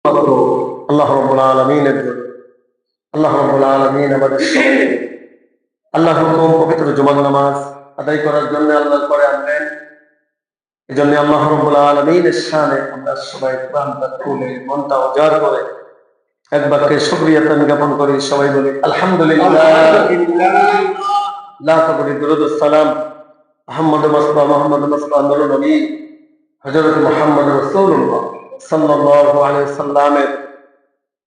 মাত্র আল্লাহ রাব্বুল আলামিনের জন্য। আল্লাহ রাব্বুল আলামিন আমাদের আল্লাহ হুকুম পবিত্র জুমার নামাজ আদায় করার জন্য আল্লাহর পরে আনলেন। এই জন্য আল্লাহ রাব্বুল আলামিনের শানে আমরা সবাই প্রাণটা খুলে মনটা উজাড় করে এক বাক্যে শুকরিয়া জ্ঞাপন করি। সবাই বলি আলহামদুলিল্লাহ। লাখ কোটি দুরূদ ও সালাম মুহাম্মদ মুস্তাফা নূরুন নবী হযরত মুহাম্মদ রাসূলুল্লাহ সাল্লাল্লাহু আলাইহি ওয়াসাল্লামের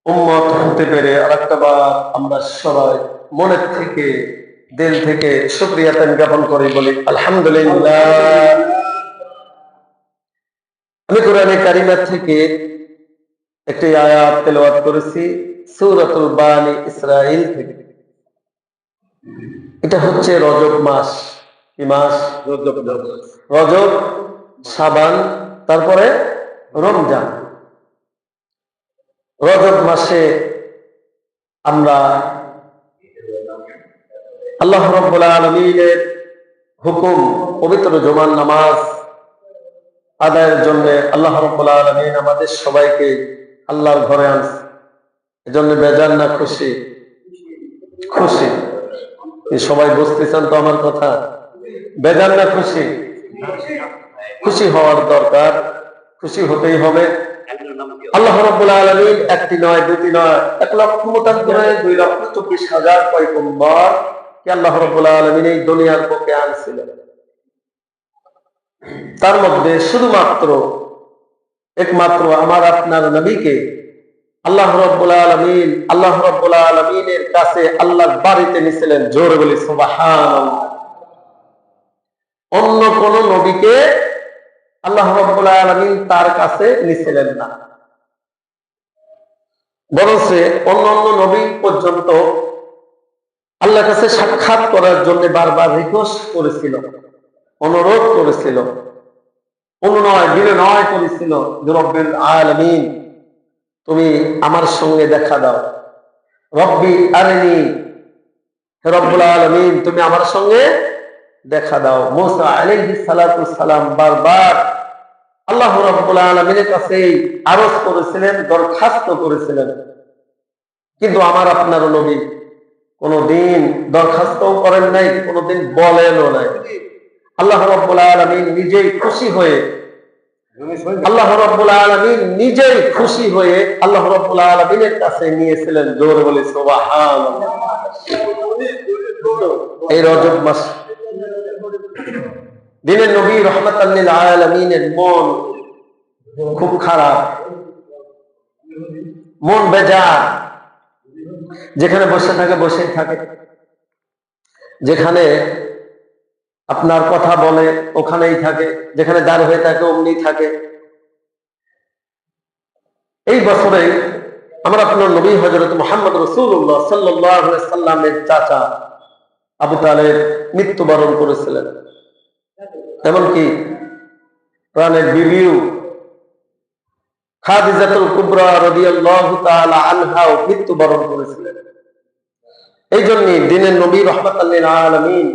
উম্মত হতে পেরে আরেকটাবার আমরা সবাই মনের থেকে দিল থেকে শুকরিয়া জ্ঞাপন করি, বলি আলহামদুলিল্লাহ। আমি কোরআনে কারিমা থেকে একটি আয়াত তেলাওয়াত করেছি সূরাতুল বানি ইসরাঈল থেকে। এটা হচ্ছে রজব মাস। কি মাস? রজব, শাবান, তারপরে রমজান। রজব মাসে আমরা আল্লাহ রাব্বুল আলামিনের হুকুম পবিত্র জুমার নামাজ আদায়ের জন্য আল্লাহ রাব্বুল আলামিন আমাদের সবাইকে আল্লাহর ঘরে আনছে। এজন্য বেজার না খুশি? খুশি। সবাই বুঝতেছেন তো আমার কথা? বেজার না খুশি? খুশি হওয়ার দরকার, খুশি হতেই হবে। আল্লাহ রাব্বুল আলামিন একটি নয়, দুটি নয়, 1,24,000 পয়গম্বর কে আল্লাহ রাব্বুল আলামিন এই দুনিয়ার বুকে আনছিলেন। তার মধ্যে শুধুমাত্র একমাত্র আমার আপনার নবীকে আল্লাহ রাব্বুল আলামিনের কাছে আল্লাহর বাড়িতে নিছিলেন। জোরে বলি সুবহানাল্লাহ। অন্য কোন নবীকে আল্লাহ রাব্বুল আলামিন তার কাছে নিছিলেন না, বরং অন্য নবী পর্যন্ত আল্লাহর কাছে সাক্ষাৎ করার জন্য বারবার রিকোয়েস্ট করেছিল, অনুরোধ করেছিল, বিনয় করেছিল, রব্বিল আলামিন তুমি আমার সঙ্গে দেখা দাও, রব্বি আরিনি, হে রব্বুল আলামিন তুমি আমার সঙ্গে দেখা দাও। মুসা আলাইহিস সালাতু সালাম বারবার আল্লাহ রাব্বুল আলামিনের কাছে আরজ করেছিলেন, দরখাস্ত করেছিলেন, কিন্তু আমার আপনার নবী কোনদিন দরখাস্তও করেন নাই, কোনদিন বলেনও নাই। আল্লাহ রাব্বুল আলামিন নিজেই খুশি হয়ে আল্লাহ রাব্বুল আলামিনের কাছে নিয়েছিলেন। জোরে বলি সুবহানাল্লাহ। এই রজব মাস দিনের নবী রাহমাতাল লিল আলামিনের মন খুব খারাপ, মন বেজার। যেখানে বসে থাকে বসেই থাকে, যেখানে আপনার কথা বলে ওখানেই থাকে, যেখানে দাঁড় হয়ে থাকে অমনি থাকে। এই বছরে আমরা আপনার নবী হযরত মুহাম্মদ রাসূলুল্লাহ সাল্লাল্লাহু আলাইহি সাল্লামের চাচা আবু তালেব মৃত্যুবরণ করেছিলেন। এমনকি প্রাণের বিবিও খাদিজাতুল কুবরা রাদিয়াল্লাহু তাআলা আনহাও মৃত্যুবরণ করেছিলেন। এই জন্য দিনের নবী রাহমাতাল লিল আলামিন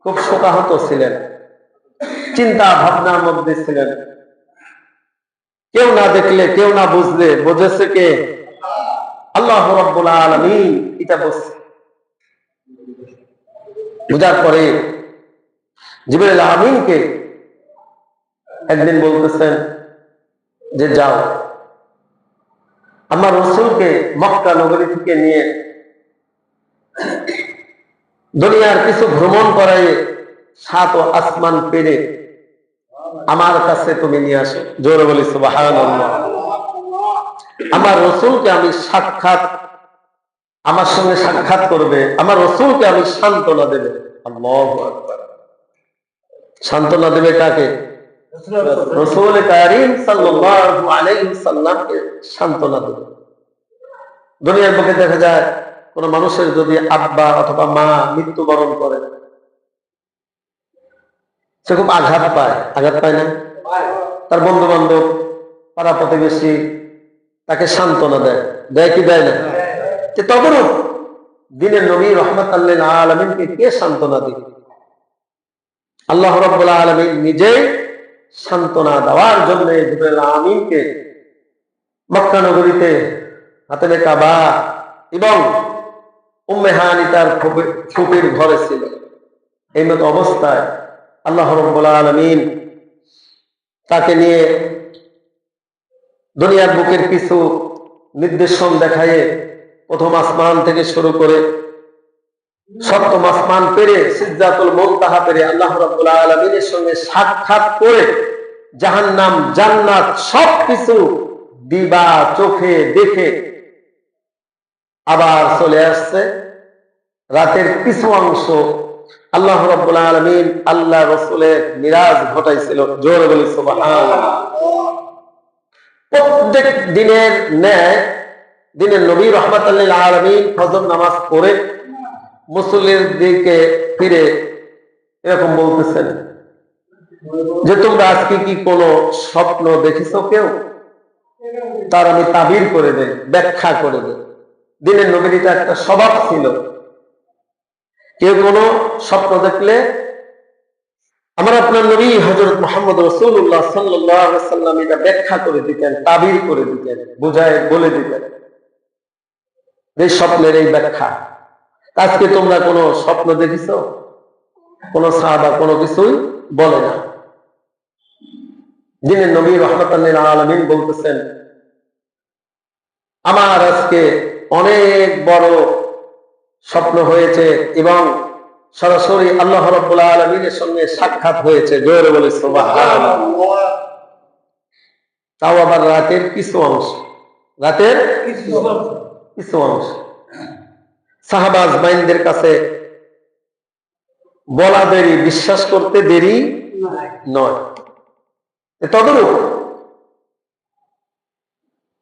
খুব শোকাহত ছিলেন, চিন্তা ভাবনার মধ্যে ছিলেন। কেউ না দেখলে, কেউ না বুঝলে, বুঝেছে কে? আল্লাহ রাব্বুল আলামিন। এটা বুঝছে, বুঝার পরে জিবরাইল আমিনকে একদিন বলতেছেন যে যাও আমার রাসূলকে মক্কা নগরী থেকে নিয়ে দুনিয়ার কিছু ভ্রমণ করায় 7 আসমান পেরে আমার কাছে তুমি নিয়ে আসো। জোরে বলি সুবহানাল্লাহ। আমার রাসূলকে আমি আমার সঙ্গে সাক্ষাৎ করবে, আমার রাসূলকে আমি সান্ত্বনা দেবে। আল্লাহু আকবার। সান্ত্বনা দেবে কাকে? রাসূল কারীম সাল্লাল্লাহু আলাইহি ওয়াসাল্লামকে সান্ত্বনা দেবে। দুনিয়ার বুকে দেখা যায় কোন মানুষের যদি আব্বা অথবা মা মৃত্যুবরণ করে, সে খুব আঘাত পায় না? তার বন্ধু বান্ধব, পাড়া প্রতিবেশী তাকে সান্ত্বনা দেয় কি দেয় না? তখন দিনের নবী রাহমাতাল লিল আলামিনকে কে সান্ত্বনা দিবে? আল্লাহ রাব্বুল আলামিন নিজেই সান্ত্বনা দেওয়ার জন্য জিবরাইল আমিনকে মক্কা নগরীতে হাতেমে কাবা এবং উম্মে হানি তার ফুপির ঘরে ছিল। এই মতো অবস্থায় আল্লাহ রাব্বুল আলামিন তাকে নিয়ে দুনিয়ার বুকের কিছু নির্দেশন দেখায় প্রথম আসমান থেকে শুরু করে সপ্তম আসমান পেরে সিদরাতুল মুনতাহা পেরে আল্লাহ রাব্বুল আলামিনের সঙ্গে সাক্ষাৎ করে জাহান্নাম জান্নাত সবকিছু দিবা চোখে দেখে আবার চলে আসছে। রাতের কিছু অংশ আল্লাহ রাব্বুল আলামিন আল্লাহ রাসূলের মিরাজ ঘটাইছিল। জোরে বলি সুবহানাল্লাহ। প্রত্যেক দিনের ন্যায় দিনের নবী রাহমাতুল লিল আলামিন ফজর নামাজ পড়ে মুসল্লির দিকে ফিরে এরকম বলতেছেন যে তোমরা আজকে কি কোনো স্বপ্ন দেখেছো কেউ? তার আমি তাবির করে দেই, ব্যাখ্যা করে দেই। দিনের নবীর এটা একটা স্বভাব ছিল, কেউ কোনো স্বপ্ন দেখলে আমার আপনার নবী হযরত মুহাম্মদ রাসূলুল্লাহ সাল্লাল্লাহু আলাইহি ওয়াসাল্লাম এটা ব্যাখ্যা করে দিতেন, তাবির করে দিতেন, বুঝায় বলে দিতেন এই স্বপ্নের এই ব্যাখ্যা। আজকে তোমরা কোনো স্বপ্ন দেখেছো? কোন সাহাবা কোনো কিছুই বলে না। দিনের নবী রাহমাতুল লিল আলামিন বলতেছেন আমার আজকে অনেক বড় স্বপ্ন হয়েছে এবং সরাসরি আল্লাহ রাব্বুল আলামিনের সঙ্গে সাক্ষাৎ হয়েছে। জোরে বলে সুবহানাল্লাহ। তাও আবার রাতের কিছু অংশ, রাতের কিছু অংশ। সাহাবা আজমাইনদের কাছে বলা দেরি, বিশ্বাস করতে দেরি নয়। তদরূপ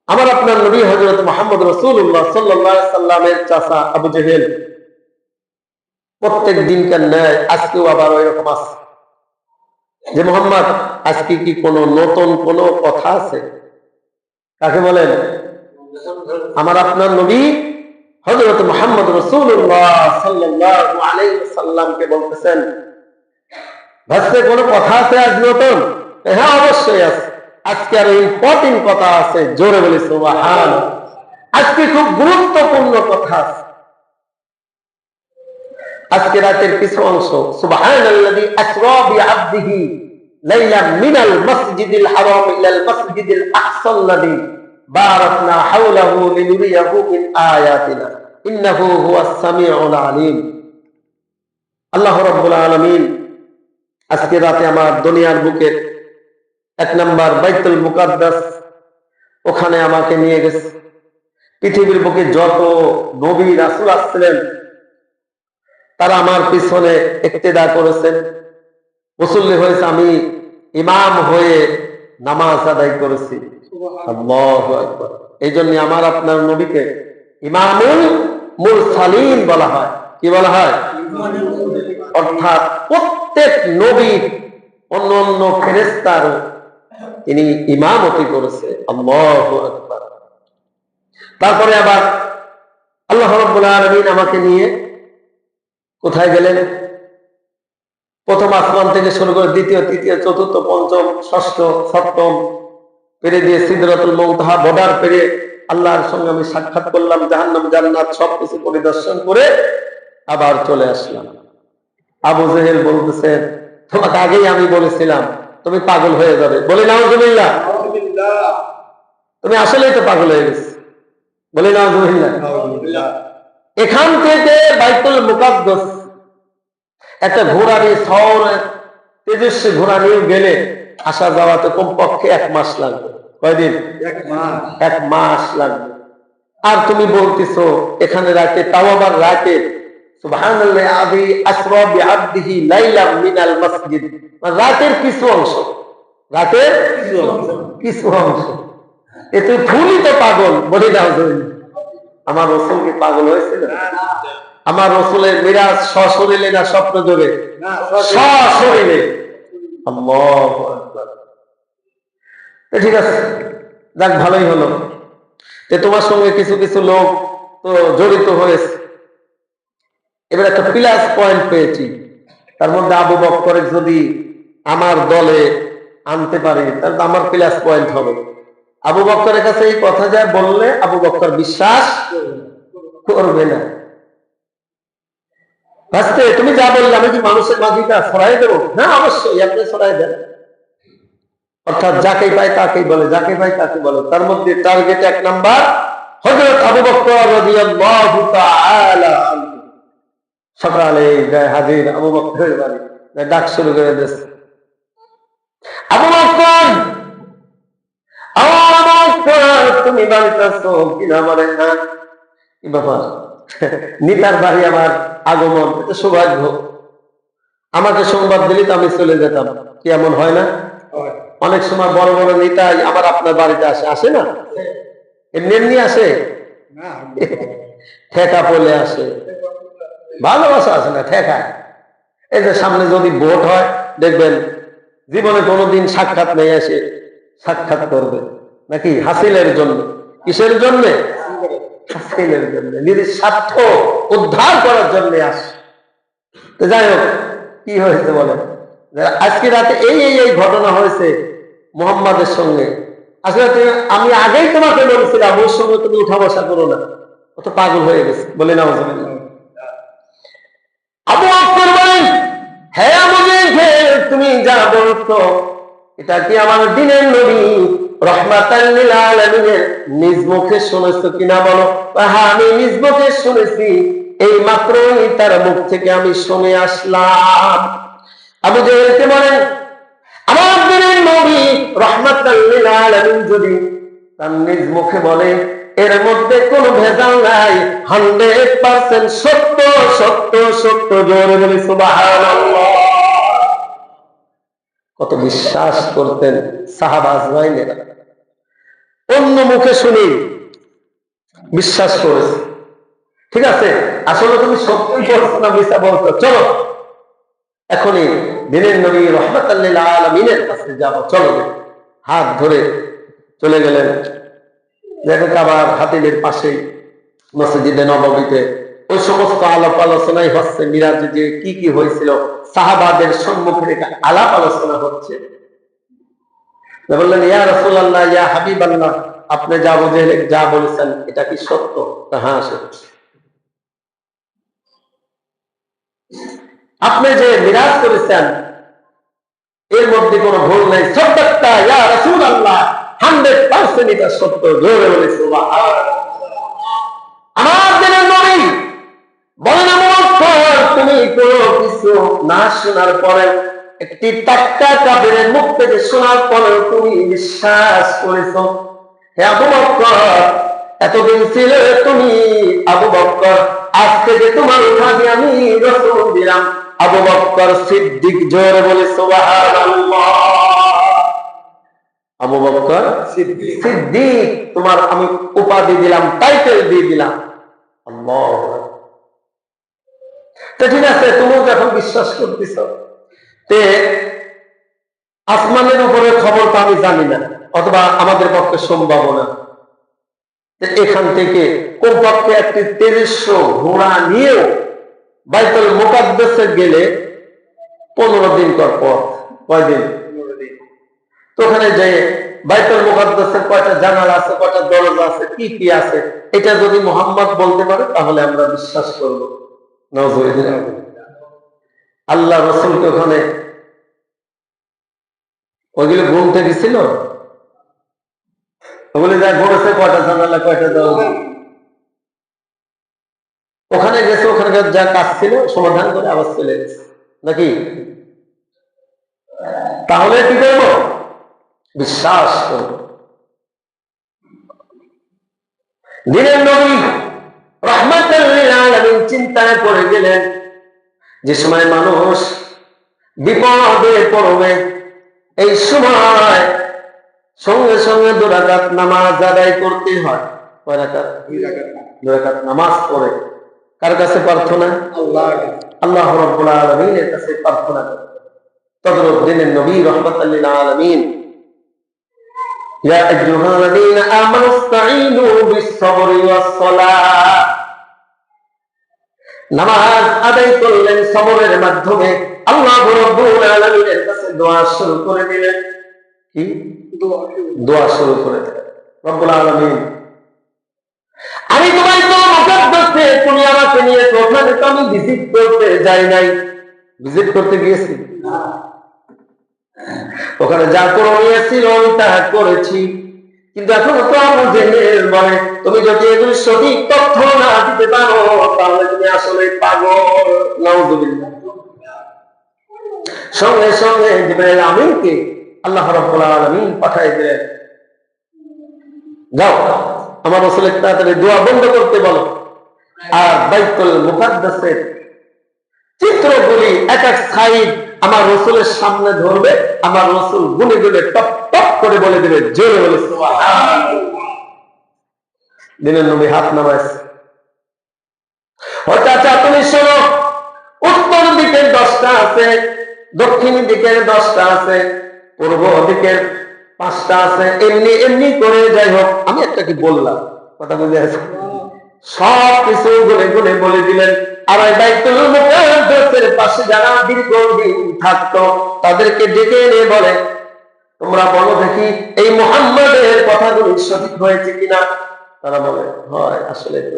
আমার আপনার নবী হযরত মুহাম্মদ রাসূলুল্লাহ সাল্লাল্লাহু আলাইহি সাল্লামের চাচা আবু জেহেল প্রত্যেক দিনকার ন্যায় আজকেও আবার ওইরকম আছে যে মুহাম্মদ আজকে কি কোনো নতুন কোনো কথা আছে? কাকে বলেন? আমার আপনার নবী হযরত মুহাম্মদ রাসূলুল্লাহ সাল্লাল্লাহু আলাইহি সাল্লামকে বলতেছেন ভাসতে কোনো কথা আছে আজ নতুন? হ্যাঁ অবশ্যই আছে, আজকে আর ইম্পর্টেন্ট কথা আছে। জোরে বলি সুবহানাল্লাহ। আজকে খুব গুরুত্বপূর্ণ কথা আছে। আজকে রাতের কিছু অংশ সুবহানাল্লাযী আসরা বিআবদিহি লাইলাম মিনাল মাসজিদিল হারাম ইলাল মাসজিদিল আকসাল্লাযী বারাকনা হাওলাহু লিনুরিয়াহু মিন আয়াতিনা ইন্নাহু হুয়াস সামিউল আলীম। আল্লাহ রাব্বুল আলামিন আজকে রাতে আমার দুনিয়ার বুকে এক নাম্বার বাইতুল মুকাদ্দাস ওখানে আমাকে নিয়ে গেছে। পৃথিবীর বুকে যত নবী রাসূল আসছিলেন তারা আমার পিছনে ইক্তেদা করেছেন, মুসল্লি হয়েছে, আমি ইমাম হয়ে নামাজ আদায় করেছি। আল্লাহু আকবার। এই জন্য আমার আপনার নবীকে ইমামুল মুরসালিন বলা হয়। কি বলা হয়? অর্থাৎ প্রত্যেক নবীর অন্য অন্য ফেরেশতার তিনি ইমামতি করেছে। আল্লাহু আকবার। তারপরে আবার আল্লাহ রাব্বুল আলামিন আমাকে নিয়ে কোথায় গেলেন? প্রথম আসমান থেকে শুরু করে দ্বিতীয়, তৃতীয়, চতুর্থ, পঞ্চম, ষষ্ঠ, সপ্তম পেরে দিয়ে সিদরাতুল মুনতাহা বর্ডার পেরে আল্লাহর সঙ্গে আমি সাক্ষাৎ করলাম। জাহান্নাম জান্নাত সবকিছু পরিদর্শন করে আবার চলে আসলাম। আবু জেহেল বলতেছে তোমাকে আগেই আমি বলেছিলাম তুমি পাগল হয়ে যাবে। বলে নাউজুবিল্লাহ। তুমি আসলেই তো পাগল হয়ে গেছে। বলে নাউজুবিল্লাহ। এখান থেকে বাইতুল মুকাদ্দাস একটা ঘোড়া নিয়ে শহরের তেজস্বী ঘোড়া নিয়ে গেলে আসা যাওয়াতে কমপক্ষে 1 মাস লাগবে। কয়দিন? 1 মাস লাগবে। আর তুমি বলতেছো এখানে রাতে, তাও আবার রাতে সুবহানাল্লাহি আযী আসরা বিআবদিহি লাইলাম মিনাল মাসজিদ, রাতের কিছু অংশ, রাতের কিছু অংশ। এতে ফুলই তো পাগল। বলে দাও আমার রাসূল কি পাগল হয়েছিল? আমার রাসূলের মিরাজ সশরীরে না স্বপ্ন যোগে? সশরীরে। আল্লাহু আকবার। ঠিক আছে, যাক ভালোই হলো। তোমার সঙ্গে কিছু কিছু লোক তো জড়িত হয়েছে। এবার একটা প্লাস পয়েন্ট পেয়েছি, তার মধ্যে আবু বকরের যদি আমার দলে আনতে পারি তাহলে আমার প্লাস পয়েন্ট হবে। আবু বকরের কাছে এই কথা যা বললে আবু বকর বিশ্বাস করবে না। ভাসতে তুমি যা বললে আমি কি মানুষের মাঝিটা ছড়াই দেবো? হ্যাঁ অবশ্যই, আপনি ছড়াই দেন। অর্থাৎ যাকে পায় তাকেই বলে, যাকে পায় তাকে বলে। তার মধ্যে টার্গেট 1 নাম্বার হযরত আবু বকর রাদিয়াল্লাহু তাআলা আনহু। সকালে গায়ে হাজির আবু বকরের বাড়ি, ডাক শুরু করে দিয়েছে, আবু বকর, আবু বকর তুমি বাড়িতে আছো কিনা? বলে না। কি ব্যাপার? নিতার বাড়ি আমার আগমন, এটা সৌভাগ্য। আমাকে সংবাদ দিলে তো আমি চলে যেতাম। কি এমন হয় না? অনেক সময় বড় বড় নেতাই আবার আপনার বাড়িতে আসে, আসে না? এমনি আসে, ঠেকা পড়লে আসে, ভালোবাসা আসে না, ঠেকা। এই যে সামনে যদি ভোট হয় দেখবেন জীবনে কোনোদিন সাক্ষাৎ নেই, আসে সাক্ষাৎ করবে নাকি হাসিলের জন্য। কিসের জন্য? হাসিলের জন্য, নিজের স্বার্থ উদ্ধার করার জন্য আসে। তো যাই হোক, কি হয়েছে বলেন? আজকে রাতে এই এই এই ঘটনা হয়েছে মুহাম্মাদের সঙ্গে। আসলে আমি আগেই তোমাকে বলেছিলাম ওর সঙ্গে তুমি উঠা বসা করো না, ও তো পাগল হয়ে গেছে। বলে না আবু বকর বলেন, হ্যাঁ তুমি যা বলছো এটা কি আমার দ্বীনের নবী রাহমাতাল লিল আলামিনের নিজ মুখে শুনেছো কিনা বলো? হ্যাঁ আমি নিজ মুখে শুনেছি, এই মাত্রই তার মুখ থেকে আমি শুনে আসলাম। আবু জাহেলকে বলেন, আমার দ্বীনের নবী রাহমাতাল লিল আলামিন যদি তার নিজ মুখে বলে এর মধ্যে কোনো ভেজাল নাই, 100% সত্য সত্য সত্য। জোরে বলি সুবহানাল্লাহ। কত বিশ্বাস করতেন সাহাবা আজমাইনেরা, অন্য মুখে শুনি বিশ্বাস করেছে। ঠিক আছে, আসলে তুমি সত্যি বলছো না মিথ্যা বলছো, চলো এখনই দ্বীনের নবী রাহমাতাল লিল আলামিনের কাছে যাবো, চলো। হাত ধরে চলে গেলেন কাবার হাতিমের পাশেই মসজিদে নববীতে। ওই সমস্ত আলাপ আলোচনাই হচ্ছে, মিরাজে যে কি কি হয়েছিল সাহাবাদের সম্মুখে রেখে আলাপ আলোচনা হচ্ছে। বললেন, ইয়া রাসূলুল্লাহ, ইয়া হাবিবাল্লাহ, আপনি যা বলেছেন এটা কি সত্য? হ্যাঁ সত্য। আপনি যে মিরাজ করেছেন এর মধ্যে কোনো ভুল নেই, সত্যতা ইয়া রাসূলুল্লাহ 100% এটা সত্য। জোরে বলে সুবহানাল্লাহ। আমার দ্বীনের নবী বলেন, আবু বকর তুমি কোনো কিছু না শোনার পরে, একটি টাটকা কাফেরের মুখ থেকে শোনার পরে তুমি বিশ্বাস করেছো। হে আবু বকর, এতদিন ছিলে তুমি আবু বকর, আজ থেকে তোমার উঠানে আমি রাসূল দিলাম আবু বকর সিদ্দিক। জোরে বলে সুবহানাল্লাহ। আবু বকর সিদ্দিক তোমার আমি উপাধি দিলাম, টাইটেল দিয়ে দিলাম। আল্লাহু আকবার। তো ঠিক আছে, তুমিও যখন বিশ্বাস করতেছ, তে আসমানের উপরে খবর তো আমি জানি না, অথবা আমাদের পক্ষে সম্ভব না। এখান থেকে কমপক্ষে একটি 2300 ঘোড়া নিয়েও বাইতুল মুকাদ্দাসে গেলে 15 দিন পর। কয়দিন? 15 দিন। তো ওখানে যে বাইতুল মুকাদ্দাসের কয়টা জানালা আছে, কয়টা দরজা আছে, কি কি আছে, এটা যদি মুহাম্মদ বলতে পারে তাহলে আমরা বিশ্বাস করব। নাউজুবিল্লাহ। আল্লাহ রাসূলকে ওখানে ওইগুলো গুনতে গেছিল, ওগুলো যা বলেছে কয়টা জানালা, কয়টা দরজা, ওখানে গেছে, ওখানকার যা কাজ ছিল সমাধান করে আবার চলে গেছে নাকি? তাহলে কি করব? বিশ্বাস করব। দ্বীনের নবী রাহমাতাল লিল আলামিন চিন্তায় পড়ে গেলেন, যে সময় মানুষ বিপদে পড়বে এই সময় সঙ্গে সঙ্গে 2 রাকাত নামাজ আদায় করতে হয়। কয় রাকাত? 2 রাকাত নামাজ পড়ে কার কাছে প্রার্থনা? আল্লাহ রাব্বুল আলামিনের কাছে প্রার্থনা করে। তদরূপ দ্বীনের নবী রাহমাতাল লিল আলামিন, ইয়া আইয়ুহাল্লাযীনা আমানু ইসতাঈনু বিস-সাবরি ওয়াস-সালাহ, নামাজ আদায় করলেন সবরের মাধ্যমে। আল্লাহ রাব্বুল আলামিনের কাছে দোয়া শুরু করে দিলেন। কি দোয়া? দোয়া শুরু করে দিলেন। রব্বুল আলামিন, আমি তোমার তো মুকাদ্দাসে তুমি আমাকে নিয়ে ওখানে তো আমি ভিজিট করতে যাই নাই। ভিজিট করতে গিয়েছি, ওখানে যা করণীয় ছিল আমি তা করেছি, কিন্তু এখনো তো আমার জেনের বলে তুমি যদি এগুলি সঠিক তথ্য না দিতে পারো তাহলে তুমি আসলে পাগল। নাউযুবিল্লাহ। সঙ্গে সঙ্গে জিবরাইল আমিনকে আল্লাহ রাব্বুল আলামিন পাঠিয়ে দিলেন, যাও আমার রাসূলের তাড়াতাড়ি দোয়া বন্ধ করতে বলো, আর বাইতুল মুকাদ্দাসের চিত্রগুলি এক এক সাইড আমার রাসূলের সামনে ধরবে, আমার রাসূল গুনে গুনে টপ টপ করে বলে দেবে, জোরে বলে সুবহানাল্লাহ। দিনের নবী হাত নামাইছে, হয়তো আচ্ছা তুমি শোনো, উত্তর দিকের 10টা আছে, দক্ষিণ দিকের 10টা আছে, পূর্ব দিকের 5টা আছে, এমনি এমনি করে যাই হোক। আমি একটা কি বললাম, কথা বুঝে আছে? সব কিছু গুনে গুনে বলে দিলেন। আর ওই বাইতুল মুকাদ্দাসের পাশে যারা দীর্ঘদিন থাকতো তাদেরকে ডেকে এনে বলে, তোমরা বলো দেখি এই মুহাম্মাদের কথাগুলি সঠিক হয়েছে কিনা। তারা বলে হয়, আসলে তো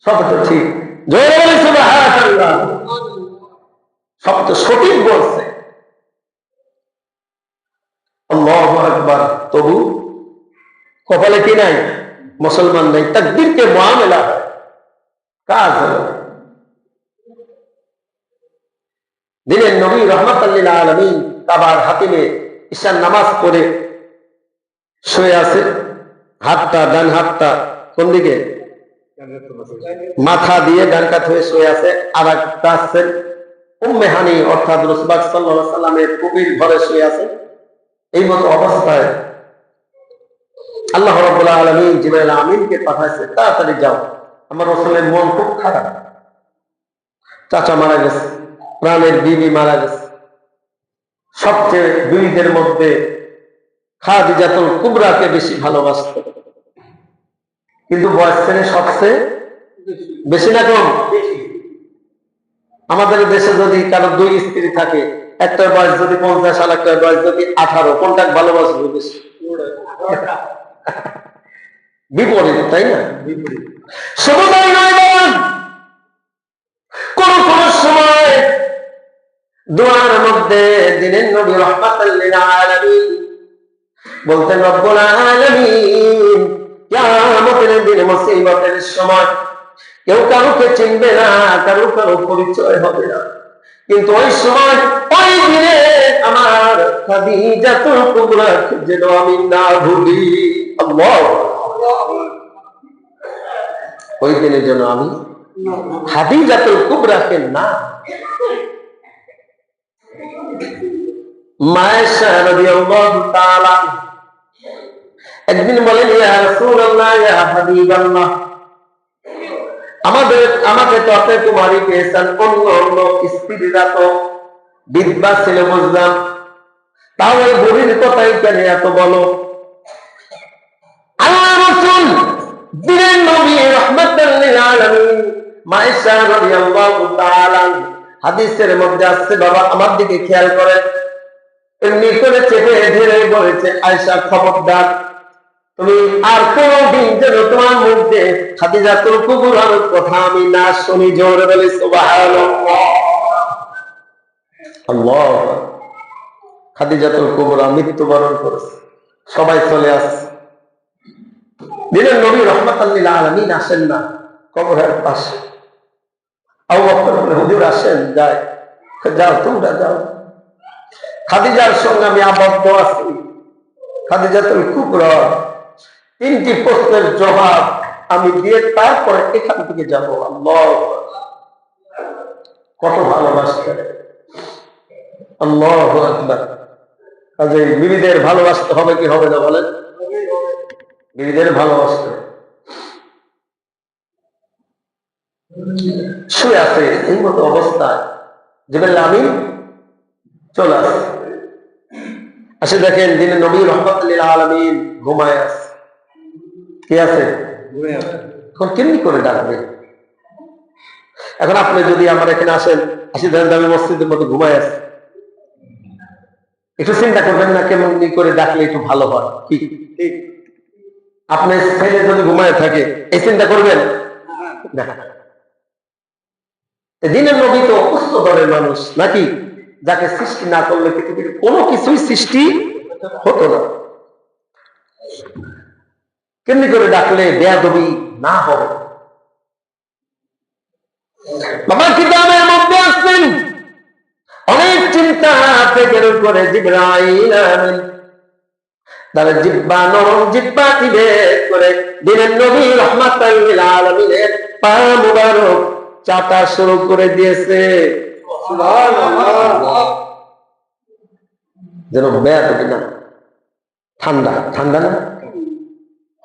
সব তো ঠিক, জোরে বলে সুবহানাল্লাহ, সব তো সঠিক বলছে। আল্লাহু আকবার। তবু কপালে কি নাই? মুসলমান নাই, তাকদীরকে মুআমেলা হয়, কাজ হলো। দিনের নবী রাহমাতাল লিল আলামিন কাবার হাতিমে ঈশার নামাজ পড়ে শুয়ে আছে, হাতটা ডান হাতটা কোন দিকে? মাথা দিয়ে ডান কাত হয়ে শুয়ে আছে। আর একটা আছেন উম্মে হানি অর্থাৎ রাসূল সাল্লাল্লাহু আলাইহি সাল্লামের কবির ঘরে শুয়ে আছে। এই মতো অবস্থায় আল্লাহ রাব্বুল আলামিন জিবরাইল আমিনকে পাঠাইছে, তাড়াতাড়ি যাও, আমার রাসূলের মন খুব খারাপ, চাচা মারা গেছে, প্রাণের বিবি মারা গেছে, সবচেয়ে দুইদের মধ্যে খাদিজাতুল কুবরাকে বেশি ভালোবাসত, কিন্তু বয়স থেকে সবচেয়ে বেশি না কম? আমাদের দেশে যদি কারো 2 স্ত্রী থাকে, একটার বয়স যদি 50 আর একটার বয়স যদি 18, কোনটাকে ভালোবাসবে বেশি? বিপরীত, তাই না? শুধু তাই নয়, কোন কোন সময় দোয়ার মধ্যে দিনের নবী রাহমাতাল লিল আলামিন বলতেন, রব্বুল আলামিন কিয়ামতের দিন মুসিবতের সময় কেউ কাউকে চিনবে না, কারো কারো পরিচয় হবে না, কিন্তু ওই সময় ওই দিনে আমার খাদিজাতুল কুবরা যেন আমি না ভুলি। আল্লাহ, ওই দিনের জন্য আমি খাদিজাতুল কুবরাকে না। মায়েশা রাদিয়াল্লাহু তাআলা একদিন বলেন, ইয়া রাসূলুল্লাহ, ইয়া হাবিবাল্লাহ, আমাকে তো আপনি কুমারী পেয়েছেন, অন্য অন্য স্ত্রীরা তো বিধবা ছিল বুঝলাম, তাও এই বুড়ির কথাই কেন এত বলো? আল্লাহ রাসূল দিনের নবী রাহমাতাল লিল আলামিন মায়েশা রাদিয়াল্লাহু তাআলা হাদিসের মধ্যে আসছে, বাবা আমার দিকে খেয়াল করেন, এমনি করে চেপে ধরে বলেছে, আয়েশা খবরদার, তুমি আর কোনদিন যেন তোমার মুখ দিয়ে খাদিজাতুল কুবরার কথা আমি না শুনি। জোরে বলে সুবহানাল্লাহ। আল্লাহ, খাদিজাতুল কুবরা মৃত্যুবরণ করেছে, সবাই চলে আসছে, দিনের নবী রাহমাতাল লিল আলামিন আসেন না কবরের পাশে। আবু বকর বলে, হুজুর আসেন, যায়, যাও তোমরা যাও, খাদিজার সঙ্গে আমি আবদ্ধ আছি। খাদিজাতুল কুবরা 3টি প্রশ্নের জবাব আমি দিয়ে তারপরে এখান থেকে যাব। আল্লাহ, কত ভালোবাসতে, আল্লাহু আকবার। কাজে বিবিদের ভালোবাসতে হবে কি হবে না বলেন? বিবিদের ভালোবাসতে। শুয়ে আছে এই মতো অবস্থায় জিবরাইল আমিন চলে আসে। আসে দেখেন দিনের নবী রাহমাতুল লিল আলামিন ঘুমায় আছে। কি আছে? এখন কেমনি করে ডাকবে? এখন আপনি যদি আমার এখানে আসেন, আসি ধরেন আমি মসজিদের মধ্যে ঘুমায় আছি, একটু চিন্তা করবেন না কেমন করে ডাকলে একটু ভালো হয়? কি ঠিক? আপনার ছেলে যদি ঘুমায় থাকে এই চিন্তা করবেন না। দিনের নবী তো উচ্চ দরের মানুষ নাকি, যাকে সৃষ্টি না করলে পৃথিবীর কোনো কিছুই সৃষ্টি হতো না। কেমনি করে ডাকলে বেয়াদবি না হবে? বাবা কিতাবের মধ্যে আসছেন অনেক চিন্তা থেকে করে জিবরাইল আমিন তারা জিব্বা নরম জিব্বা দিবে করে দিনের নবী রাহমাতাল লিল আলামিনের পা মুবারক চাটা শুরু করে দিয়েছে। সুবহানাল্লাহ। যেন বেয়াদবি না, ঠান্ডা ঠান্ডা না।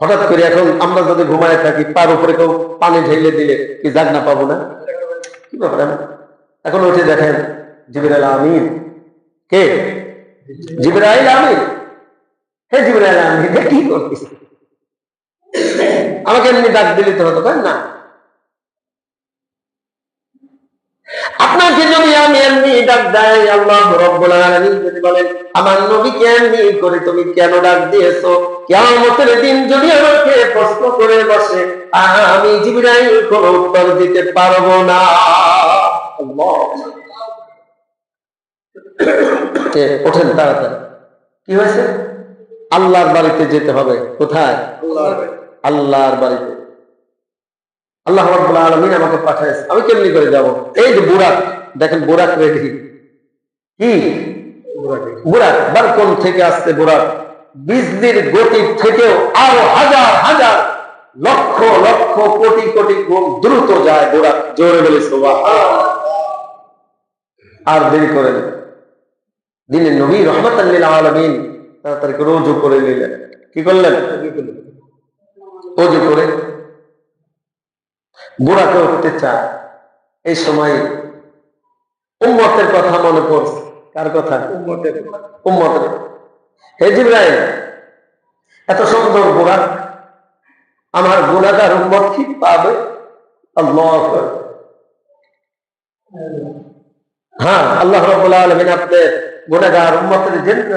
হঠাৎ করে এখন আমরা যদি ঘুমায় থাকি পার উপরে কেউ পানি ঢেলে দিলে কি জাগনা পাবো না? কি ব্যাপার? এখন উঠে দেখেন জিবরাইল আমিন। কে? জিবরাইল আমিন। হে জিবরাইল আমিন, কি করছিস? আমাকে এমনি ডাক দিলে তো হতো না। আপনাকে যদি আমি এমনি ডাক দেয় আল্লাহ রাব্বুল আলামিন যদি বলেন আমার নবীকে এমনি করে তুমি কেন ডাক দিয়েছো, কিয়ামতের দিন যদি আমাকে প্রশ্ন করে বসে আমি জিবরাইল কোনো উত্তর দিতে পারবো না। আল্লাহ। ওঠেন তাড়াতাড়ি। কি হয়েছে? আল্লাহর বাড়িতে যেতে হবে। কোথায়? আল্লাহর বাড়িতে। আল্লাহ রাব্বুল আলামিন আমাকে পাঠাইছে, আমি কেমনি করে যাব? এই যে বুরাক, দেখেন বুরাক রেডি। কি বুরাক? বারকন থেকে আসছে বুরাক। বিজলির গতি থেকেও আরো হাজার হাজার লক্ষ লক্ষ কোটি কোটি গুণ দ্রুত যায় বুরাক। জোরে বলে সুবহানাল্লাহ। আর দেরি করেন, দিনের নবী রাহমাতাল লিল আলামিন তাড়াতাড়ি করে ওযু করে নিলেন। কি করলেন? ওযু করে বুরাকে উঠতে চায়। এই সময় উম্মতের কথা মনে পড়ছে। কার কথা? উম্মতের। হে জিবরাইল, এত সুন্দর বুরাক আমার গুনাহগার উম্মত কি পাবে? আল্লাহু আকবার। হ্যাঁ, আল্লাহ রাব্বুল আলামিন আপনার গুনাহগার উম্মতের জন্য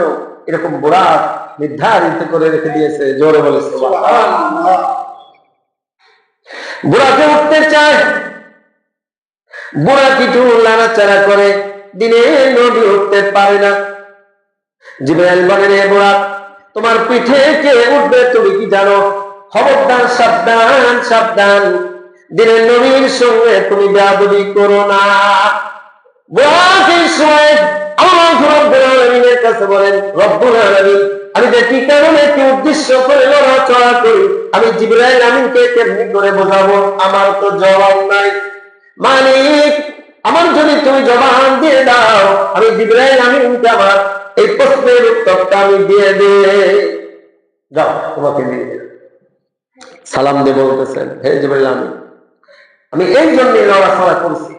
এরকম বুরাক নির্ধারিত করে রেখে দিয়েছে। জোরে বলে সুবহানাল্লাহ। বুরাকে উঠতে চায়, বুড়া কিছু নাড়াচাড়া করে, দিনে নবী উঠতে পারে না। জিবরাইল বলেন হে বুড়া, তোমার পিঠে কে উঠবে তুমি কি জানো? খবরদার, সাবধান সাবধান, দিনের নবীর সঙ্গে তুমি বেয়াদবি করো না। বুড়াকে সময় আল্লাহ রাব্বুল আলামিনের কাছে বলেন রব্বুল আলামিন, আমি যে কি কারণে কি উদ্দেশ্য করে লড়াচড়া করি আমি জিবরাইল আমিনকে কেমনি করে বোঝাবো? আমার তো জবাব নাই। মালিক, আমার যদি তুমি জবান দিয়ে দাও আমি জিবরাইল আমিনকে আমার এই প্রশ্নের উত্তরটা আমি দিয়ে দে। যাও, তোমাকে দিয়ে সালাম দিয়ে বলতেছেন হে জিবরাইল আমিন, আমি এই জন্যই লড়াচড়া করছি,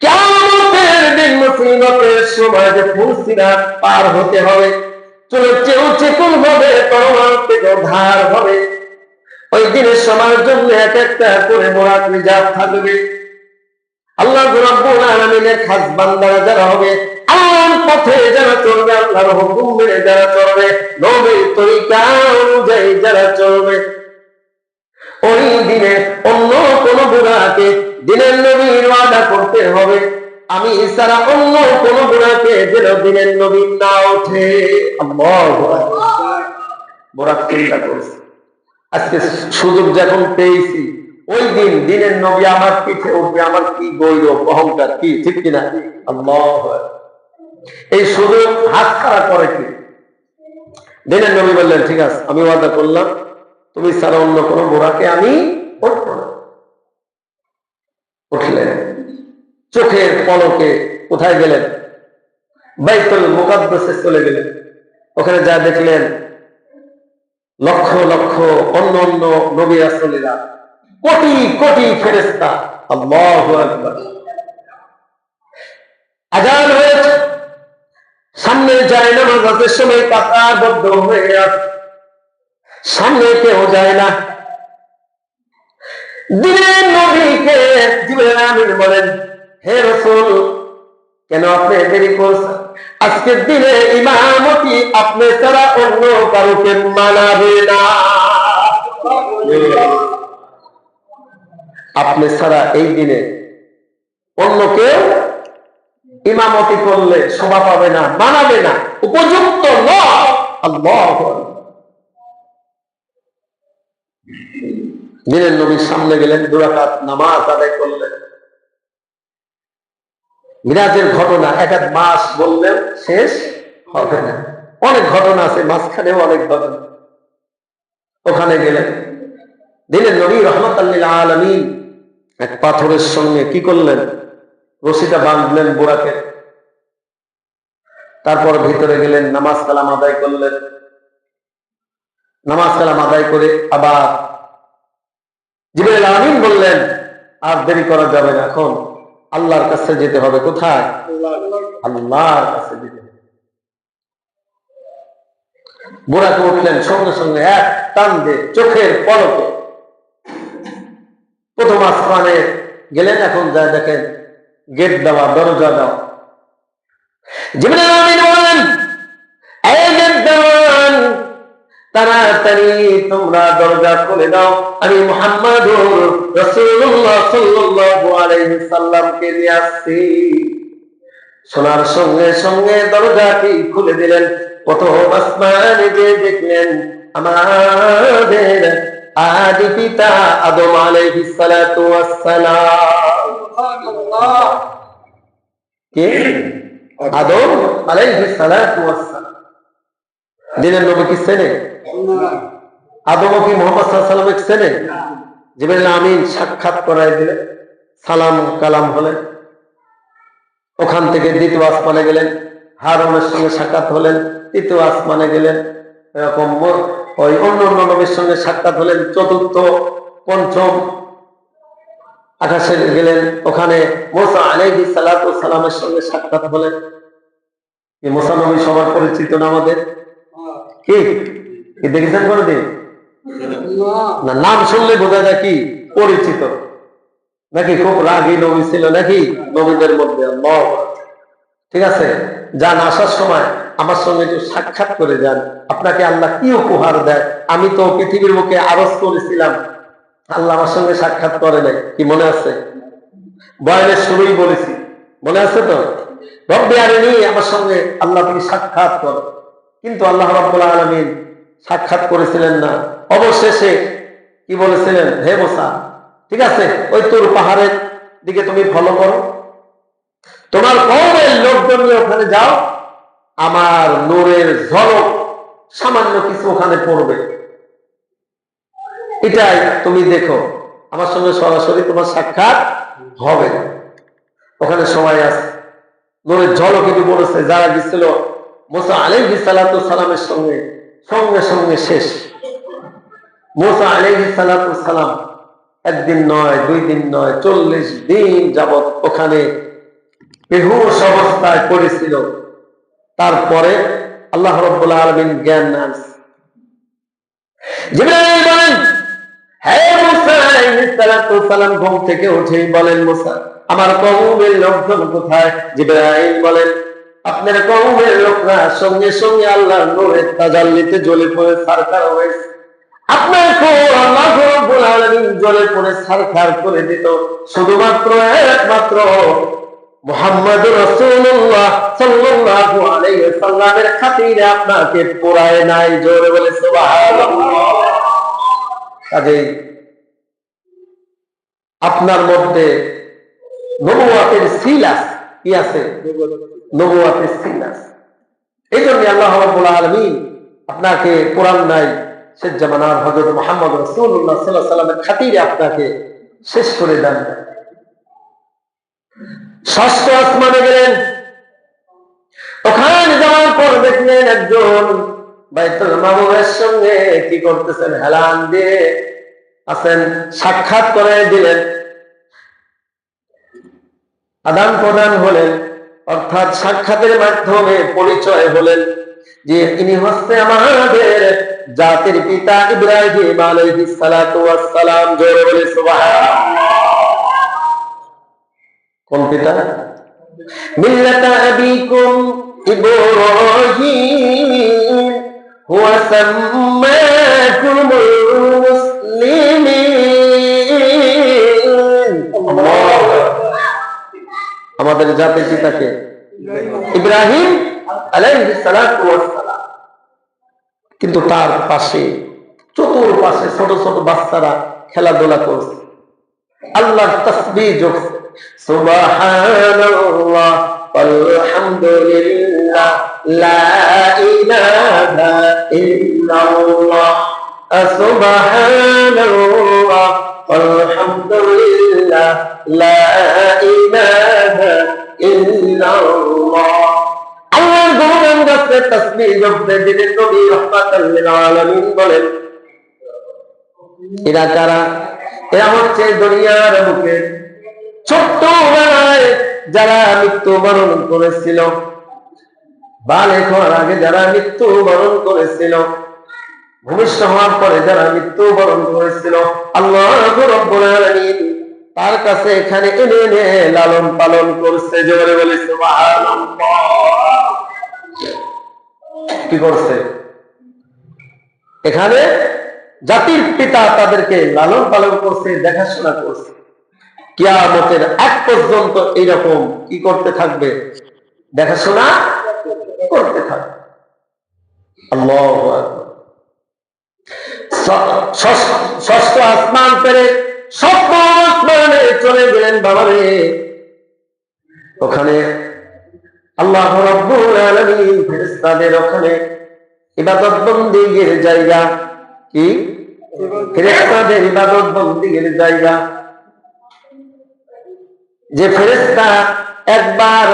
কিয়ামতের দিন মুসিবতের সময় যে ফুলসিরাত পার হতে হবে, চুলের চেয়েও চিকন হবে, তরবার থেকেও ধার হবে। ওই দিনের সময়ের জন্য এক একটা করে বুরাক রিজার্ভ থাকবে। আল্লাহ রাব্বুল আলামিনের খাস বান্দারা যারা হবে, আল্লাহর পথে যারা চলবে, আল্লাহর হুকুম মেনে যারা চলবে, নবীর তরিকা অনুযায়ী যারা চলবে, ওই দিনে অন্য কোন বুড়াকে দিনের নবীর ওয়াদা করতে হবে আমি ছাড়া অন্য কোন বুড়াকে যেন দিনের নবী না ওঠে। আল্লাহু আকবার। বুড়া চিন্তা করছে আজকে সুযোগ যখন পেয়েছি, ওই দিন দিনের নবী আমার পিঠে উঠবে, আমার কি গৌরব অহংকার, কি ঠিক কিনা? আল্লাহু আকবার। এই সুযোগ হাতছাড়া করে কি? দিনের নবী বললেন ঠিক আছে, আমি ওয়াদা করলাম তুমি ছাড়া অন্য কোন বুড়াকে আমি উঠবো না। উঠলেন, চোখের পলকে কোথায় গেলেন? বাইতুল মুকাদ্দাসে চলে গেলেন। ওখানে যা দেখলেন লক্ষ লক্ষ অন্য অন্য নবী রাসূলেরা, কোটি কোটি ফেরেশতা। আল্লাহু আকবার। আযান হয়েছে, সামনে যায় নামাজের সময় কাতারবদ্ধ হয়ে আছে, সামনে কেউ যায় না। দিনের নবীকে জিবরাইল আমিন বলেন হে রাসূল, কেন আপনি দেরি করছেন? আজকের দিনে ইমামতি আপনি ছাড়া অন্য কাউকে মানাবে না। আপনি ছাড়া এই দিনে অন্য কেউ ইমামতি করলে শোভা পাবে না, মানাবে না, উপযুক্ত নয়। আল্লাহু আকবার। দিনের নবীর সামনে গেলেন, 2 রাকাত নামাজ আদায় করলেন। মিরাজের ঘটনা এক এক মাস বললেন শেষ হবে না, অনেক ঘটনা আছে, মাঝখানেও অনেক ঘটনা। ওখানে গেলেন, দিনের নবী রাহমাতাল লিল আলামিন এক পাথরের সঙ্গে কি করলেন, রশিটা বাঁধলেন বুরাকে। তারপর ভিতরে গেলেন, নামাজ কালাম আদায় করলেন। নামাজ কালাম আদায় করে আবার জিবরাইল আমিন বললেন, আর দেরি করা যাবে না, এখন আল্লাহর কাছে যেতে হবে। কোথায়? আল্লাহর কাছে যেতে হবে। বুরাকে উঠলেন, সঙ্গে সঙ্গে এক টান দিয়ে চোখের পলকে প্রথম আসমানে গেলেন। এখন যা দেখেন গেট দেওয়া, দরজা দেওয়া। জিবরাইল আমিন বললেন, এই গেট দেওয়ান, তাড়াতাড়ি তোমরা দরজা খুলে দাও, আমি মুহাম্মাদুর রাসূলুল্লাহ সাল্লাল্লাহু আলাইহি সাল্লামকে নিয়ে আসছি। শোনার সঙ্গে সঙ্গে দরজাটি খুলে দিলেন। প্রথম আসমানে যে দেখলেন আমাদের আদি পিতা আদম আলাইহিস সালাতু ওয়াস সালাম। সুবহানাল্লাহ। কে? আদম আলাইহিস সালাতু ওয়াস সালাম। দিনের নবী কি চেনে? আদম কি মুহাম্মদ সাল্লাল্লাহু আলাইহি ওয়াসাল্লামকে চেনে? জিবরাইল আমিন সাক্ষাৎ করায় দিলেন, সালাম কালাম হলেন। ওখান থেকে দ্বিতীয় আসমানে গেলেন, হারুনের সঙ্গে সাক্ষাৎ হলেন। তৃতীয় আসমানে গেলেন, এরকম ওই অন্য অন্য নবীর সঙ্গে সাক্ষাৎ হলেন। চতুর্থ পঞ্চম আকাশে গেলেন, ওখানে মুসা আলাইহিস সালাতু ওয়াস সালামের সঙ্গে সাক্ষাৎ হলেন। এই মুসা নবী সবার পরিচিত না আমাদের? কি কি দেখেছেন কোনদিন? না, নাম শুনলে বোঝা যায় কি পরিচিত, নাকি খুব রাগী নবী ছিল নাকি নবীদের মধ্যে? আল্লাহ। ঠিক আছে, যান, আসার সময় আমার সঙ্গে একটু সাক্ষাৎ করে যান। আপনাকে আল্লাহ কি উপহার দেয়। আমি তো পৃথিবীর মুখে আরজ করেছিলাম, আল্লাহ আমার সঙ্গে সাক্ষাৎ করে নাই, কি মনে আছে? বয়ানের শুরুই বলেছি, মনে আছে তো? রব্বি আরিনি, আমার সঙ্গে আল্লাহ তুমি সাক্ষাৎ করো। কিন্তু আল্লাহ রাব্বুল আলামিন সাক্ষাৎ করেছিলেন না। অবশেষে কি বলেছিলেন? হে মুসা, ঠিক আছে, ওই তোর পাহাড়ের দিকে তুমি ফলো করো, তোমার কওমের লোকজন নিয়ে ওখানে যাও, আমার নূরের ঝলক সামান্য কিছু ওখানে পড়বে, এটাই তুমি দেখো, আমার সঙ্গে সরাসরি তোমার সাক্ষাৎ হবে। ওখানে সময় আছে, নূরের ঝলক এটি বলেছে। যারা গেছিল মুসা আলাইহিস সালাতু ওয়াস সালামের সঙ্গে, সঙ্গে সঙ্গে শেষ। মুসা আলাইহিস সালাতু ওয়াস সালাম একদিন নয়, 2 দিন নয়, 40 দিন যাবত ওখানে বেহুশ অবস্থায় পড়েছিল। তারপরে আল্লাহ রাব্বুল আলামিন জ্ঞান আনছে। জিবরাইল বলেন, হে মুসা আলাইহিস সালাতু ওয়াস সালাম ঘুম থেকে উঠে বলেন, মুসা, আমার কওমের লোকজন কোথায়? জিবরাইল বলেন, আপনার কওমের লোকরা সঙ্গে সঙ্গে আল্লাহর নূরের তাজাল্লিতে জ্বলে পড়ে ছারখার হয়েছে। আপনার আল্লাহ রাব্বুল আলামিন জ্বলে পড়ে ছারখার করে দিত শুধুমাত্র একমাত্র মুহাম্মদুর রাসূলুল্লাহ সাল্লাল্লাহু আলাইহি ওয়াসাল্লামের খাতিরে আপনাকে পোড়ায় নাই। জোরে বলে সুবহানাল্লাহ। কাজেই আপনার মধ্যে নবুয়তের সিল আছে। কি আছে? নবুয়তের সিল আছে। এই জন্য আল্লাহ রাব্বুল আলামিন আপনাকে পোড়ান নাই। শেষ জামানার হযরত মুহাম্মদ রাসূলুল্লাহ সাল্লাল্লাহু আলাইহি ওয়াসাল্লামের খাতিরে আপনাকে শেষ করে দেন। ষষ্ঠ আসমানে গেলেন, ওখানে যাওয়ার পর দেখলেন একজন বাইতুল মামুরের সঙ্গে কি করতেছেন, হেলান দিয়ে আছেন। সাক্ষাৎ করে দিলেন, আদান প্রদান হলেন, অর্থাৎ সাক্ষাতের মাধ্যমে পরিচয় হলেন যে ইনি হচ্ছে আমাদের জাতির পিতা ইব্রাহিম আলাইহিস সালাতু ওয়াস সালাম। জোরে বলে সুবহানাল্লাহ। কোন পিতা? মিল্লাতা আবিকুম ইব্রাহিম হুয়া সাম্মাকুমুল মুসলিমিন আমাদের জাতির পিতাকে ইব্রাহিম আলাইহিস সালাতু ওয়াস সালাম। কিন্তু তার পাশে চতুর্পাশে ছোট ছোট বাচ্চারা খেলাধুলা করছে, আল্লাহর তাসবিহ জপছে, সুবহানাল্লাহ আলহামদুলিল্লাহ লা ইলাহা ইল্লাল্লাহ, সুবহানাল্লাহ আলহামদুলিল্লাহ লা ইলাহা ইল্লাল্লাহ। আল্লাহর গুণগান গাচ্ছে, তাসবিহ জপছে। দিনের নবী রাহমাতাল লিল আলামিন বলেন, এরা কারা? এরা হচ্ছে দুনিয়ার বুকে ছোট্টবেলায় যারা মৃত্যুবরণ করেছিল, বালেগ হওয়ার আগে যারা মৃত্যুবরণ করেছিল, ভূমিষ্ঠ হওয়ার পরে যারা মৃত্যুবরণ করেছিল, আল্লাহ রাব্বুল আলামিন তার কাছে এখানে এনে এনে লালন পালন করছে। জোরে বলে সুবহানাল্লাহ। কি করছে? এখানে জাতির পিতা তাদেরকে লালন পালন করছে, দেখাশোনা করছে। কিয়ামতের আগ পর্যন্ত এইরকম কি করতে থাকবে? দেখাশোনা করতে থাকবে। আল্লাহু আকবার। ষষ্ঠ আসমান পেরে সপ্তম আসমানে চলে গেলেন বাবারে। ওখানে আল্লাহ রাব্বুল আলামিন ফেরেশতাদের ওখানে ইবাদত বন্দেগীর জায়গা। কি? ফেরেশতাদের ইবাদত বন্দেগীর জায়গা। যে ফেরেশতা একবার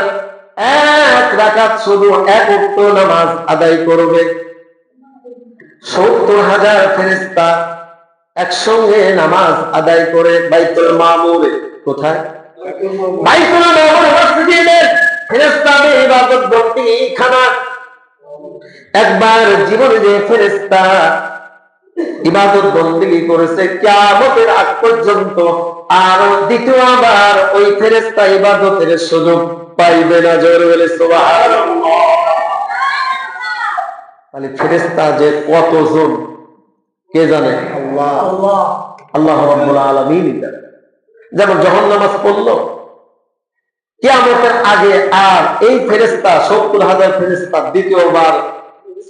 এক রাকাত শুধু এক ওয়াক্ত নামাজ আদায় করবে, ৭০,০০০ ফেরেশতা একসঙ্গে নামাজ আদায় করে বাইতুল মামুরে। কোথায়? বাইতুল মামুর মসজিদে ফেরেশতাদের ইবাদত বন্দেগীখানা। একবার জীবনে যে ফেরেশতা ইবাদত বন্দেগী করেছে, কিয়ামতের আগ পর্যন্ত আর দ্বিতীয়বার ওই ফেরেশতা ইবাদতের সুযোগ পাইবে না। জোরে বলে সুবহানাল্লাহ। তাহলে ফেরেশতা যে কতজন কে জানে? আল্লাহ। আল্লাহ রাব্বুল আলামিন জানে। যেমন যখন নামাজ পড়লো, কিয়ামতের আগে আর এই ফেরেশতা ৭০,০০০ ফেরেশতা দ্বিতীয়বার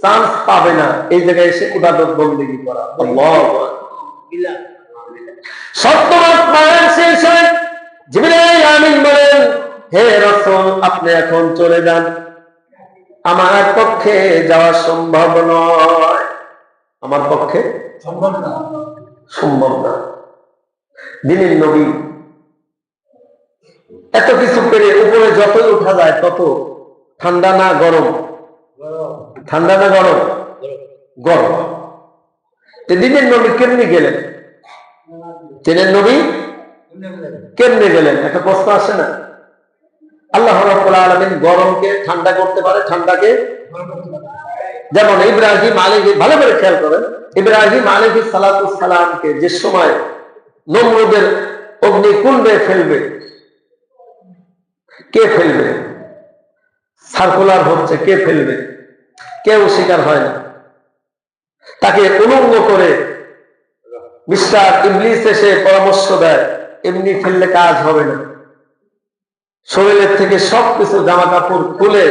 চান্স পাবে না এই জায়গায় এসে ইবাদত বন্দেগী করা। আল্লাহু আকবার। সপ্তম আসমান শেষ হয়, জিবরাইল আমিন বলেন, হে রাসূল আপনি এখন চলে যান, আমার পক্ষে যাওয়া সম্ভব নয়। আমার পক্ষে সম্ভব না। দিনের নবী এত কিছু পেরে উপরে যতই উঠা যায় তত ঠান্ডা না গরম? ঠান্ডা না গরম? গরম। দিনের নবী কেমনি গেলেন? দিনের নবী কেমনে গেলেন? একটা প্রশ্ন আসে না? আল্লাহ রাব্বুল আলামিন গরমকে ঠান্ডা করতে পারে, ঠান্ডাকে। যেমন ইব্রাহিম আলাইহিস, ভালো করে খেয়াল করেন, ইব্রাহিম আলাইহিস সালাতু সালামকে যে সময় নমরুদের অগ্নিকুণ্ডে ফেলবে, কে ফেলবে? সার্কুলার হচ্ছে, কে ফেলবে? কেউ স্বীকার হয় না। তাকে উলঙ্গ করে মিস্টার ইবলিস এসে পরামর্শ দেয়, এমনি ফেললে কাজ হবে না, শরীরের থেকে সবকিছু জামা কাপড় খুলে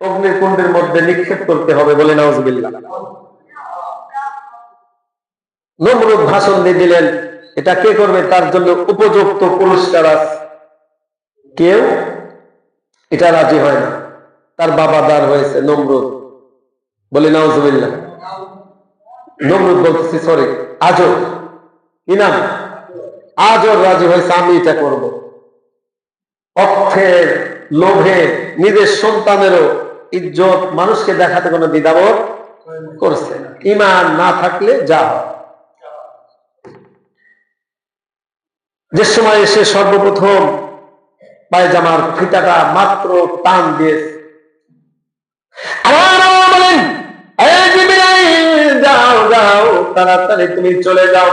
অগ্নিকুণ্ডের মধ্যে নিক্ষেপ করতে হবে। বলে নাউজুবিল্লাহ। নমরুদ ভাষণ দিয়ে দিলেন, এটা কে করবে? তার জন্য উপযুক্ত পুরস্কার আছে। কেউ এটা রাজি হয় না। তার বাবা দার হয়েছে নমরুদ। বলে নাউজুবিল্লাহ। নমরুদ বলতেছি, সরি, আজর, কি নাম? আজর রাজি হয়েছে, আমি এটা করব। অর্থের লোভে নিজের সন্তানেরও ইজ্জত মানুষকে দেখাতে কোনো দ্বিধাবোধ করছে না। ঈমান না থাকলে যা হয়। যে সময় এসে সর্বপ্রথম পায়জামার ফিতাটা মাত্র টান দিয়েছে, বলেন, যাও যাও, তাড়াতাড়ি তুমি চলে যাও,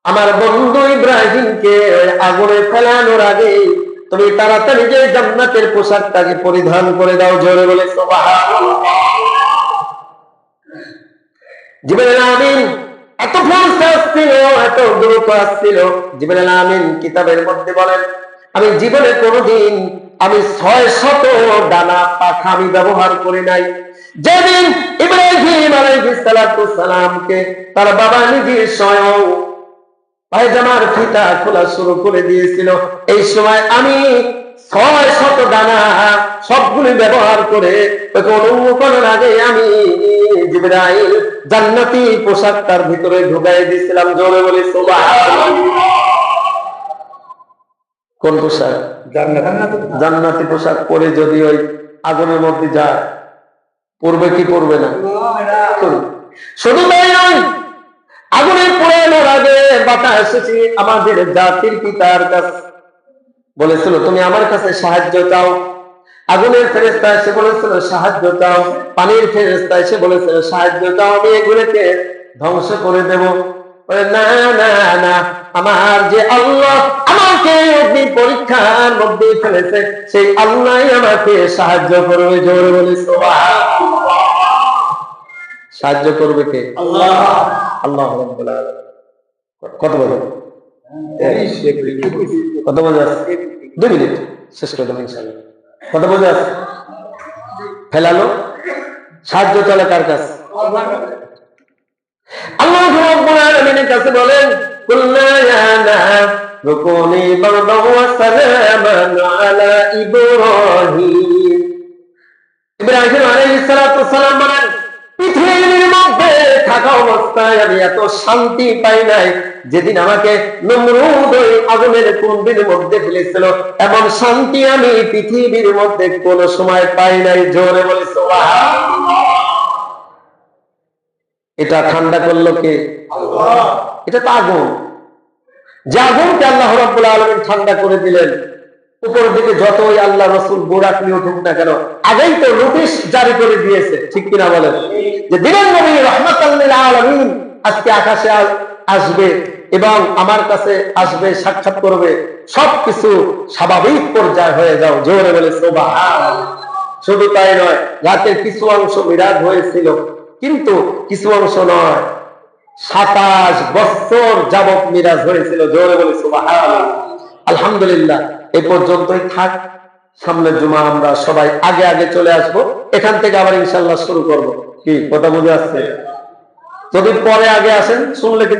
আমার বন্ধু ইব্রাহিমকে আগুনে ফেলানোর আগে তুমি তাড়াতাড়ি যে জান্নাতের পোশাকটাকে পরিধান করে দাও। জোরে বলে সুবহানাল্লাহ। জিবরাইল আমিন এত ফোর্স আসছিল, এত দ্রুত আসছিল। জিবরাইল আমিন কিতাবের মধ্যে বলেন, আমি জীবনে কোনোদিন আমি 600 ডানা পাখা আমি ব্যবহার করি নাই। যেদিন ইব্রাহিম আলাইহিস সালামকে তার বাবা নিজে স্বয়ং পায়জামার ফিতা খোলা শুরু করে দিয়েছিল, এই সময় আমি 600 ডানা সবগুলি ব্যবহার করে ওকে উলঙ্গ করার আগে আমি জিবরাইল জান্নাতি পোশাক তার ভিতরে ঢুকাই দিয়েছিলাম। জোরে বলি সুবহানাল্লাহ। কোন পোশাক? জান্নাতি পোশাক পরে যদি ওই আগুনের মধ্যে যায়, পড়বে কি পড়বে না? শুধু তাই নয়, আগুনের পোড়ানোর আগে বাতা এসেছি আমাদের জাতির পিতার কাছে, বলেছিল তুমি আমার কাছে সাহায্য চাও। আগুনের ফেরেশতা এসে বলেছিল সাহায্য চাও, পানির ফেরেশতা এসে বলেছিল সাহায্য চাও, আমি এগুলোকে ধ্বংস করে দেব। না না না, আমার যে আল্লাহ আমাকে অগ্নি পরীক্ষার মধ্যে ফেলেছে, সেই আল্লাহ আমাকে সাহায্য করবে। জোরে বলি সুবহানাল্লাহ। সাহায্য করবে কে? আল্লাহ। আল্লাহ রাব্বুল আলামিন। কত বলে? কত বলে? 2 মিনিট শেষ করে দেবো ইনশাআল্লাহ। কত বলে আছে? ফেলালো সাহায্য চলে কার কাছে? আল্লাহ রাব্বুল আলামিনের কাছে বলেন কুল্লা ইয়া নারু কুনি বারদান ওয়া সালামান আলা ইব্রাহিম। ইব্রাহিম আলাইহিস সালাতু সালাম বলেন পৃথিবীর মধ্যে থাকা অবস্থায় আমি এত শান্তি পাই নাই যেদিন আমাকে নমরুদ ওই আগুনের কুণ্ডের মধ্যে ফেলেছিল, এমন শান্তি আমি পৃথিবীর মধ্যে কোনো সময় পাই নাই। জোরে বলি সুবহানাল্লাহ। এটা ঠান্ডা করলো কে? আল্লাহ। এটা তো আগুন, যে আগুনকে আল্লাহ রাব্বুল আলামিন ঠান্ডা করে দিলেন। উপরের দিকে যতই আল্লাহ রাসূল বোরাক নিয়ে উঠুক না কেন, আগেই তো নোটিশ জারি করে দিয়েছে, ঠিক কিনা বলেন? যে দিনের নবী রাহমাতাল লিল আলামিন আজকে আকাশে আসবে এবং আমার কাছে আসবে, সাক্ষাৎ করবে, সবকিছু স্বাভাবিক পর্যায়ে হয়ে যাও। জোরে বলে সুবহানাল্লাহ। শুধু তাই নয়, রাতের কিছু অংশ মিরাজ হয়েছিল, কিন্তু কিছু অংশ নয়, 27 বছর যাবত মিরাজ হয়েছিল। জোরে বলে সুবহানাল্লাহ। আলহামদুলিল্লাহ, এই পর্যন্তই থাক। সামনের জুমা আমরা সবাই আগে আগে চলে আসব, এখান থেকে আবার ইনশাআল্লাহ শুরু করব। কি কথা বুঝে আসছে? যদি পরে আগে আসেন শুনলে কিন্তু